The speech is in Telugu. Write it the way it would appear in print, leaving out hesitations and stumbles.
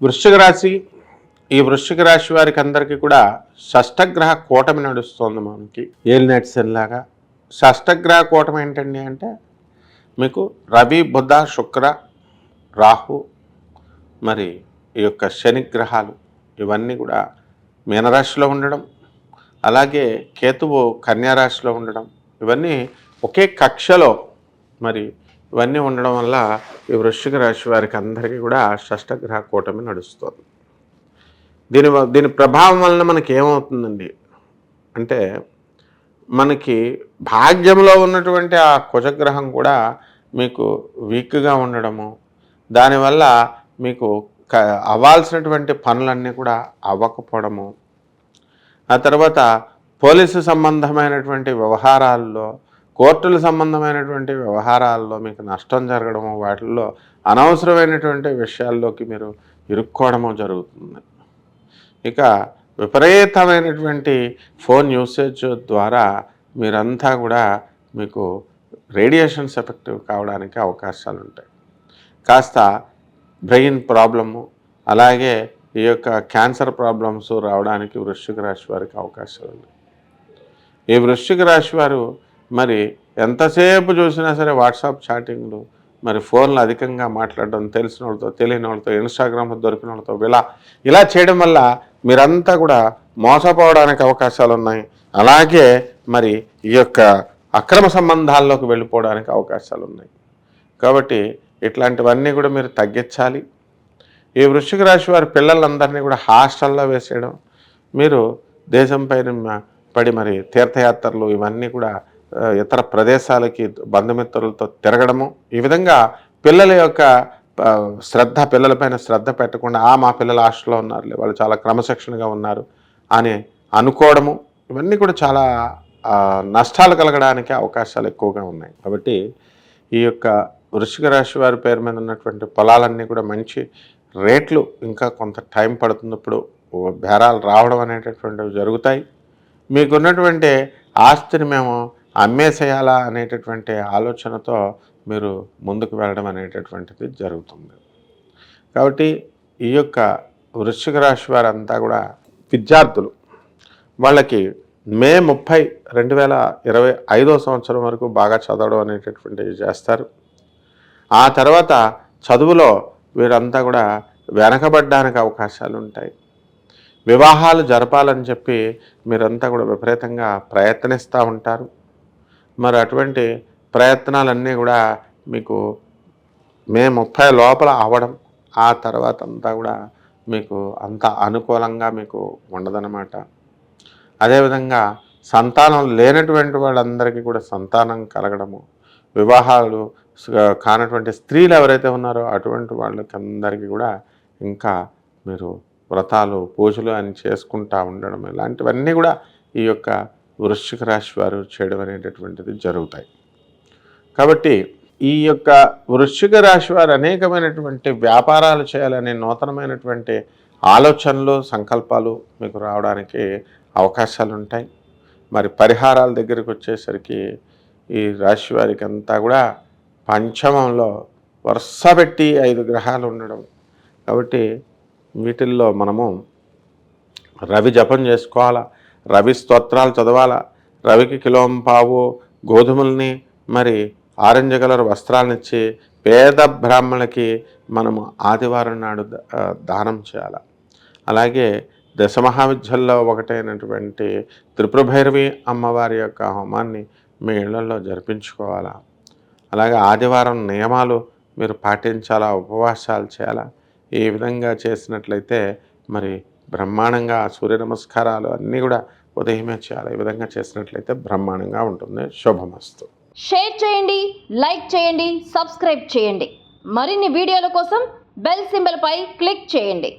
వృశ్చిక రాశి, ఈ వృశ్చిక రాశి వారికి అందరికీ కూడా షష్టగ్రహ కూటమి నడుస్తుంది. మనకి ఏలినాటి శనిలాగా షష్టగ్రహ కూటమి ఏంటండి అంటే మీకు రవి, బుధ, శుక్ర, రాహు, మరి ఈ యొక్క శని గ్రహాలు ఇవన్నీ కూడా మీనరాశిలో ఉండడం, అలాగే కేతువు కన్యారాశిలో ఉండడం, ఇవన్నీ ఒకే కక్షలో మరి ఇవన్నీ ఉండడం వల్ల ఈ వృశ్చిక రాశి వారికి అందరికీ కూడా షష్టగ్రహ కూటమి నడుస్తుంది. దీని ప్రభావం వలన మనకి ఏమవుతుందండి అంటే మనకి భాగ్యంలో ఉన్నటువంటి ఆ కుజగ్రహం కూడా మీకు వీక్గా ఉండడము, దానివల్ల మీకు అవ్వాల్సినటువంటి పనులన్నీ కూడా అవ్వకపోవడము, ఆ తర్వాత పోలీసు సంబంధమైనటువంటి వ్యవహారాల్లో, కోర్టుల సంబంధమైనటువంటి వ్యవహారాల్లో మీకు నష్టం జరగడము, వాటిల్లో అనవసరమైనటువంటి విషయాల్లోకి మీరు ఇరుక్కోవడము జరుగుతుంది. ఇక విపరీతమైనటువంటి ఫోన్ యూసేజ్ ద్వారా మీరంతా కూడా మీకు రేడియేషన్స్ ఎఫెక్టివ్ కావడానికి అవకాశాలు ఉంటాయి. కాస్త బ్రెయిన్ ప్రాబ్లము, అలాగే ఈ యొక్క క్యాన్సర్ ప్రాబ్లమ్స్ రావడానికి వృశ్చిక రాశి వారికి అవకాశాలు ఉన్నాయి. ఈ వృశ్చిక రాశి వారు మరి ఎంతసేపు చూసినా సరే వాట్సాప్ చాటింగ్లు, మరి ఫోన్లు అధికంగా మాట్లాడడం, తెలిసిన వాళ్ళతో తెలియని వాళ్ళతో, ఇన్స్టాగ్రామ్లో దొరికిన వాళ్ళతో ఇలా చేయడం వల్ల మీరంతా కూడా మోసపోవడానికి అవకాశాలు ఉన్నాయి. అలాగే మరి ఈ యొక్క అక్రమ సంబంధాల్లోకి వెళ్ళిపోవడానికి అవకాశాలు ఉన్నాయి. కాబట్టి ఇట్లాంటివన్నీ కూడా మీరు తగ్గించాలి. ఈ వృశ్చిక రాశి వారి పిల్లలందరినీ కూడా హాస్టల్లో వేసేయడం, మీరు దేశం పైన పడి మరి తీర్థయాత్రలు ఇవన్నీ కూడా ఇతర ప్రదేశాలకి బంధుమిత్రులతో తిరగడము, ఈ విధంగా పిల్లల యొక్క పిల్లలపైన శ్రద్ధ పెట్టకుండా మా పిల్లలు హాస్టల్లో ఉన్నారులే, వాళ్ళు చాలా క్రమశిక్షణగా ఉన్నారు అని అనుకోవడము, ఇవన్నీ కూడా చాలా నష్టాలు కలగడానికి అవకాశాలు ఎక్కువగా ఉన్నాయి. కాబట్టి ఈ యొక్క వృశ్చిక రాశి వారి పేరు మీద ఉన్నటువంటి పొలాలన్నీ కూడా మంచి రేట్లు ఇంకా కొంత టైం పడుతుంది, ఇప్పుడు బేరాలు రావడం అనేటటువంటివి జరుగుతాయి. మీకున్నటువంటి ఆస్తిని మేము అమ్మేసేయాలా అనేటటువంటి ఆలోచనతో మీరు ముందుకు వెళ్ళడం అనేటటువంటిది జరుగుతుంది. కాబట్టి ఈ యొక్క వృశ్చిక రాశి వారంతా కూడా విద్యార్థులు, వాళ్ళకి మే 30, 2025 సంవత్సరం వరకు బాగా చదవడం అనేటటువంటివి చేస్తారు. ఆ తర్వాత చదువులో వీరంతా కూడా వెనకబడ్డానికి అవకాశాలు ఉంటాయి. వివాహాలు జరపాలని చెప్పి మీరంతా కూడా విపరీతంగా ప్రయత్నిస్తూ ఉంటారు. మరి అటువంటి ప్రయత్నాలన్నీ కూడా మీకు మే 30 లోపల అవ్వడం, ఆ తర్వాత అంతా కూడా మీకు అంత అనుకూలంగా మీకు ఉండదన్నమాట. అదేవిధంగా సంతానం లేనటువంటి వాళ్ళందరికీ కూడా సంతానం కలగడము, వివాహాలు కానటువంటి స్త్రీలు ఎవరైతే ఉన్నారో అటువంటి వాళ్ళకి అందరికీ కూడా ఇంకా మీరు వ్రతాలు, పూజలు అని చేసుకుంటూ ఉండడం, ఇలాంటివన్నీ కూడా ఈ యొక్క వృశ్చిక రాశి వారు చేయడం అనేటటువంటిది జరుగుతాయి. కాబట్టి ఈ యొక్క వృశ్చిక రాశి వారు అనేకమైనటువంటి వ్యాపారాలు చేయాలనే నూతనమైనటువంటి ఆలోచనలు, సంకల్పాలు మీకు రావడానికి అవకాశాలు ఉంటాయి. మరి పరిహారాల దగ్గరికి వచ్చేసరికి ఈ రాశి వారికి అంతా కూడా పంచమంలో వరుస పెట్టి 5 గ్రహాలు ఉండడం, కాబట్టి వీటిల్లో మనము రవి జపం చేసుకోవాలా, రవి స్తోత్రాలు చదవాలా, రవికి కిలోంపావు గోధుమల్ని మరి ఆరెంజ్ కలర్ వస్త్రాలనిచ్చి పేద బ్రాహ్మణులకి మనము ఆదివారం నాడు దానం చేయాలి. అలాగే దశమహావిద్యల్లో ఒకటైనటువంటి త్రిపురభైరవి అమ్మవారి యొక్క హోమాన్ని మీ ఇళ్లలో జరిపించుకోవాలా. అలాగే ఆదివారం నియమాలు మీరు పాటించాలా, ఉపవాసాలు చేయాలా. ఈ విధంగా చేసినట్లయితే మరి బ్రహ్మాండంగా సూర్య నమస్కారాలు అన్నీ కూడా ఉదయమే చేయాలి. ఈ విధంగా చేసినట్లయితే బ్రహ్మాండంగా ఉంటుంది. శుభమస్తు. షేర్ చేయండి, లైక్ చేయండి, సబ్స్క్రైబ్ చేయండి. మరిన్ని వీడియోల కోసం బెల్ సింబల్ పై క్లిక్ చేయండి.